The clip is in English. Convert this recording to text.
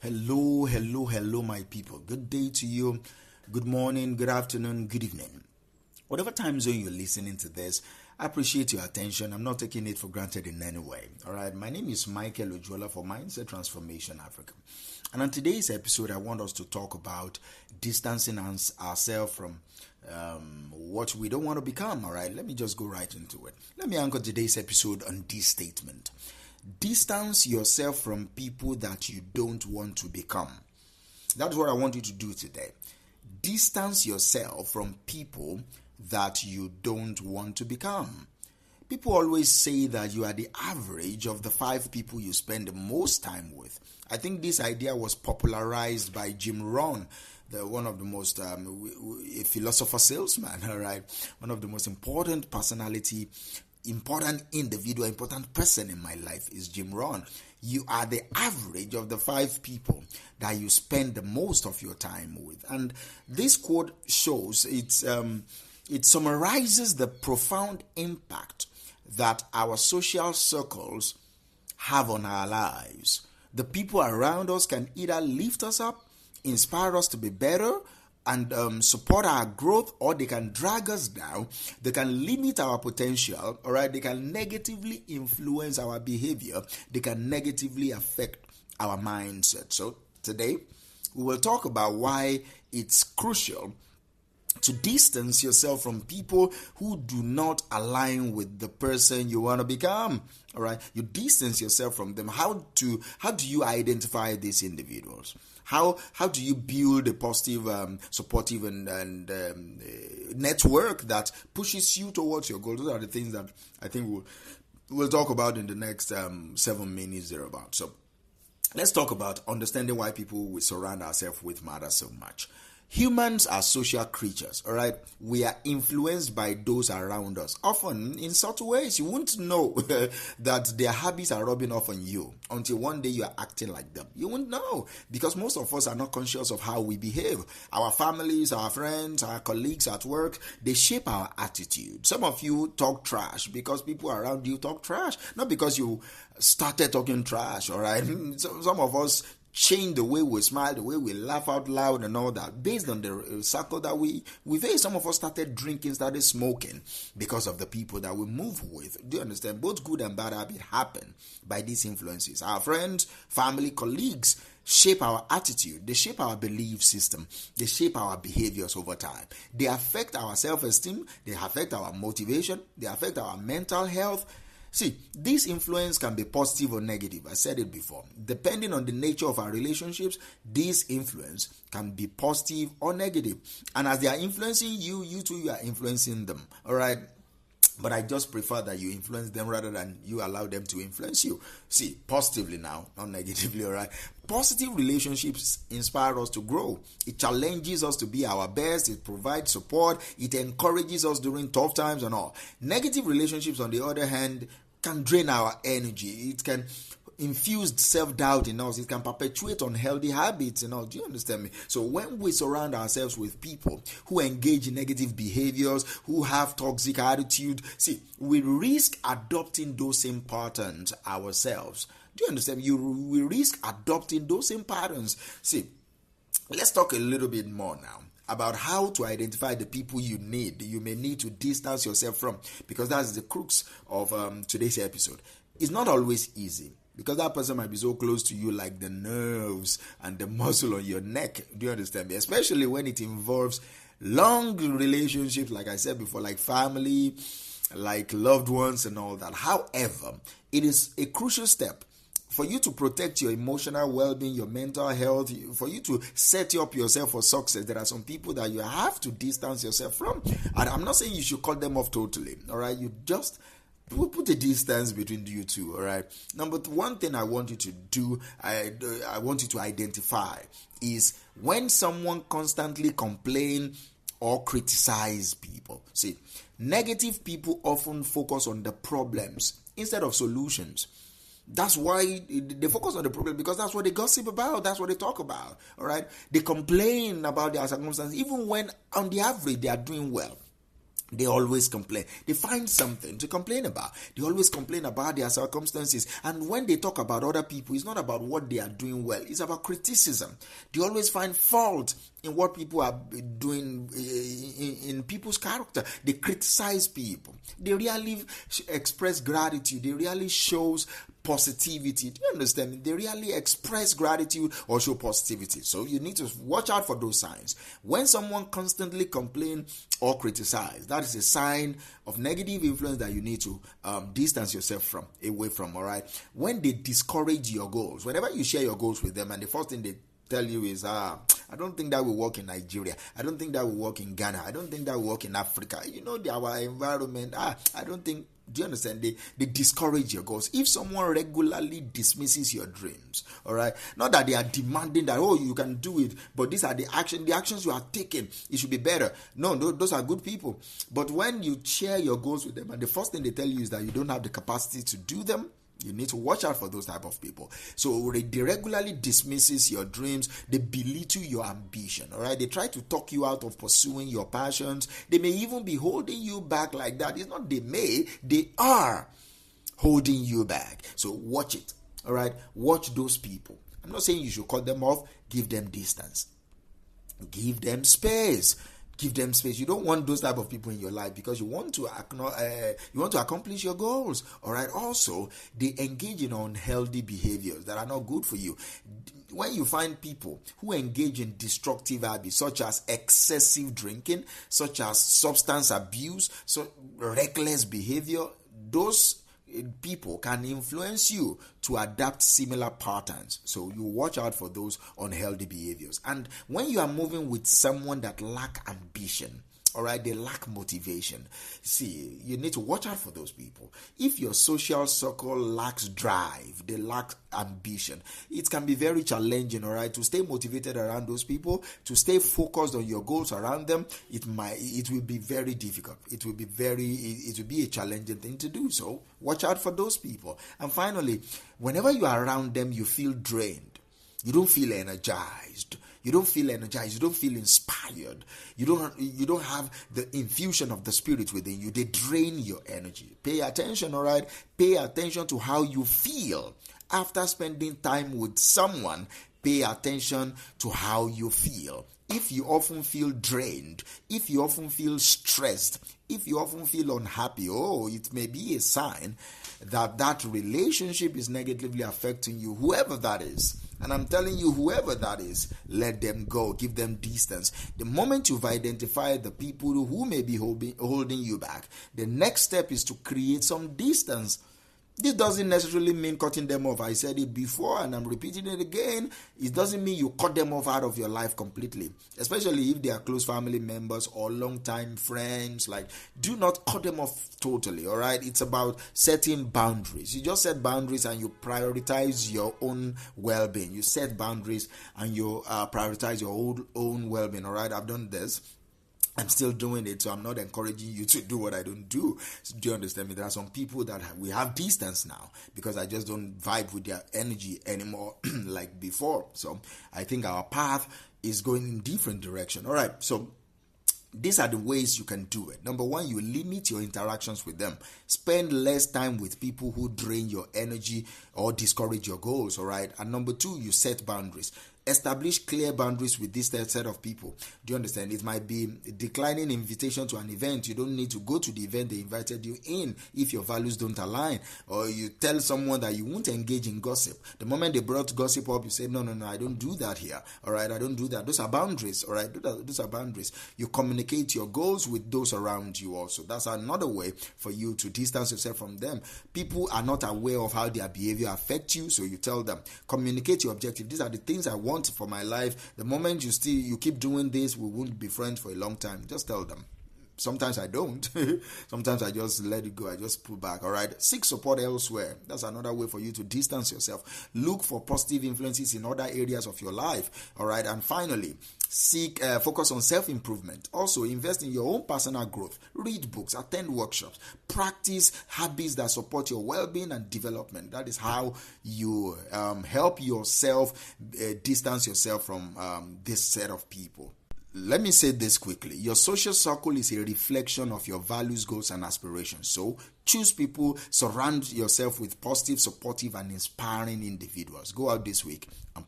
Hello, my people. Good day to you. Good morning, good afternoon, good evening. Whatever time zone you're listening to this, I appreciate your attention. I'm not taking it for granted in any way. All right, my name is Michael Ojuola for Mindset Transformation Africa. And on today's episode, I want us to talk about distancing ourselves from what we don't want to become. All right, let me just go right into it. Let me anchor today's episode on this statement. Distance yourself from people that you don't want to become. That's what I want you to do today. Distance yourself from people that you don't want to become. People always say that you are the average of the 5 people you spend the most time with. I think this idea was popularized by Jim Rohn, one of the most a philosopher salesman, all right, one of the most important individual, important person in my life is Jim Rohn. You are the average of the 5 people that you spend the most of your time with. And this quote shows it summarizes the profound impact that our social circles have on our lives. The people around us can either lift us up, inspire us to be better, and support our growth, or they can drag us down. They can limit our potential, all right? They can negatively influence our behavior. They can negatively affect our mindset. So today, we will talk about why it's crucial to distance yourself from people who do not align with the person you want to become. All right, you distance yourself from them. How do you identify these individuals? How do you build a positive, supportive, and network that pushes you towards your goal? Those are the things that I think we'll talk about in the next 7 minutes thereabout. So let's talk about understanding why people we surround ourselves with matter so much. Humans are social creatures, all right? We are influenced by those around us. Often, in subtle ways, you won't know that their habits are rubbing off on you until one day you are acting like them. You won't know because most of us are not conscious of how we behave. Our families, our friends, our colleagues at work, they shape our attitude. Some of you talk trash because people around you talk trash, not because you started talking trash, all right? Some of us change the way we smile, the way we laugh out loud and all that based on the circle that we face. Some of us started drinking, started smoking because of the people that we move with. Do you understand? Both good and bad habits happen by these influences. Our friends, family, colleagues shape our attitude. They shape our belief system. They shape our behaviors over time. They affect our self-esteem. They affect our motivation. They affect our mental health. See, this influence can be positive or negative. I said it before. Depending on the nature of our relationships, this influence can be positive or negative. And as they are influencing you, you too, you are influencing them. All right? But I just prefer that you influence them rather than you allow them to influence you. See, positively now, not negatively, all right? Positive relationships inspire us to grow. It challenges us to be our best. It provides support. It encourages us during tough times and all. Negative relationships, on the other hand, can drain our energy. It can infuse self-doubt in us. It can perpetuate unhealthy habits and all. Do you understand me? So when we surround ourselves with people who engage in negative behaviors, who have toxic attitude, see, we risk adopting those same patterns ourselves. Do you understand? We risk adopting those same patterns. See, let's talk a little bit more now about how to identify the people you may need to distance yourself from, because that's the crux of today's episode. It's not always easy, because that person might be so close to you like the nerves and the muscle on your neck. Do you understand me? Especially when it involves long relationships, like I said before, like family, like loved ones and all that. However, it is a crucial step for you to protect your emotional well-being, your mental health, for you to set up yourself for success. There are some people that you have to distance yourself from. And I'm not saying you should cut them off totally, all right? You just put a distance between you two, all right? Number one thing I want you to do, I want you to identify is when someone constantly complain or criticize people. See, negative people often focus on the problems instead of solutions. That's why they focus on the problem, because that's what they gossip about. That's what they talk about. All right. They complain about their circumstances, even when on the average they are doing well. They always complain. They find something to complain about. They always complain about their circumstances. And when they talk about other people, it's not about what they are doing well. It's about criticism. They always find fault in what people are doing in people's character. They criticize people. They really express gratitude. They really shows positivity. Do you understand? They really express gratitude or show positivity. So you need to watch out for those signs. When someone constantly complains or criticizes, that is a sign of negative influence that you need to distance yourself away from. All right. When they discourage your goals, whenever you share your goals with them, and the first thing they tell you is, I don't think that will work in Nigeria. I don't think that will work in Ghana. I don't think that will work in Africa. Our environment. I don't think. Do you understand? They discourage your goals. If someone regularly dismisses your dreams, all right, not that they are demanding that, you can do it, but these are the actions you are taking, it should be better. No, those are good people. But when you share your goals with them, and the first thing they tell you is that you don't have the capacity to do them, you need to watch out for those type of people. So they regularly dismisses your dreams. They belittle your ambition. All right. They try to talk you out of pursuing your passions. They may even be holding you back like that. It's not they may, they are holding you back. So watch it. All right. Watch those people. I'm not saying you should cut them off. Give them distance. Give them space. Give them space. You don't want those type of people in your life because you want to accomplish your goals. All right. Also, they engage in unhealthy behaviors that are not good for you. When you find people who engage in destructive habits such as excessive drinking, such as substance abuse, so reckless behavior, those people can influence you to adapt similar patterns. So you watch out for those unhealthy behaviors. And when you are moving with someone that lack ambition, all right, they lack motivation. See, you need to watch out for those people. If your social circle lacks drive, they lack ambition, it can be very challenging, all right, to stay motivated around those people, to stay focused on your goals around them. It will be very difficult. It will be a challenging thing to do. So watch out for those people. And finally, whenever you are around them, you feel drained. You don't feel energized. You don't feel inspired. You don't have the infusion of the Spirit within you. They drain your energy. Pay attention, all right? Pay attention to how you feel after spending time with someone. Pay attention to how you feel. If you often feel drained, if you often feel stressed, if you often feel unhappy, it may be a sign that relationship is negatively affecting you, whoever that is. And I'm telling you, whoever that is, let them go. Give them distance. The moment you've identified the people who may be holding you back, the next step is to create some distance. This doesn't necessarily mean cutting them off. I said it before and I'm repeating it again. It doesn't mean you cut them off out of your life completely, especially if they are close family members or long-time friends. Do not cut them off totally, all right? It's about setting boundaries. You just set boundaries and you prioritize your own well-being. You set boundaries and you prioritize your own well-being, all right? I've done this. I'm still doing it, so I'm not encouraging you to do what I don't do. So do you understand me? There are some people that we have distance now because I just don't vibe with their energy anymore like before. So I think our path is going in different direction. All right, so these are the ways you can do it. Number one, you limit your interactions with them. Spend less time with people who drain your energy or discourage your goals, all right? And number two, you set boundaries. Establish clear boundaries with this set of people. Do you understand? It might be declining invitation to an event. You don't need to go to the event they invited you in if your values don't align. Or you tell someone that you won't engage in gossip. The moment they brought gossip up, you say, no, I don't do that here. All right, I don't do that. Those are boundaries. All right, those are boundaries. You communicate your goals with those around you also. That's another way for you to distance yourself from them. People are not aware of how their behavior affects you, so you tell them. Communicate your objective. These are the things I want for my life. The moment you keep doing this, we won't be friends for a long time. Just tell them. Sometimes I don't. Sometimes I just let it go. I just pull back. All right. Seek support elsewhere. That's another way for you to distance yourself. Look for positive influences in other areas of your life. All right. And finally, focus on self-improvement. Also, invest in your own personal growth. Read books, attend workshops, practice habits that support your well-being and development. That is how you help yourself distance yourself from this set of people. let me say this quickly. Your social circle is a reflection of your values, goals, and aspirations. So choose people, surround yourself with positive, supportive, and inspiring individuals. Go out this week and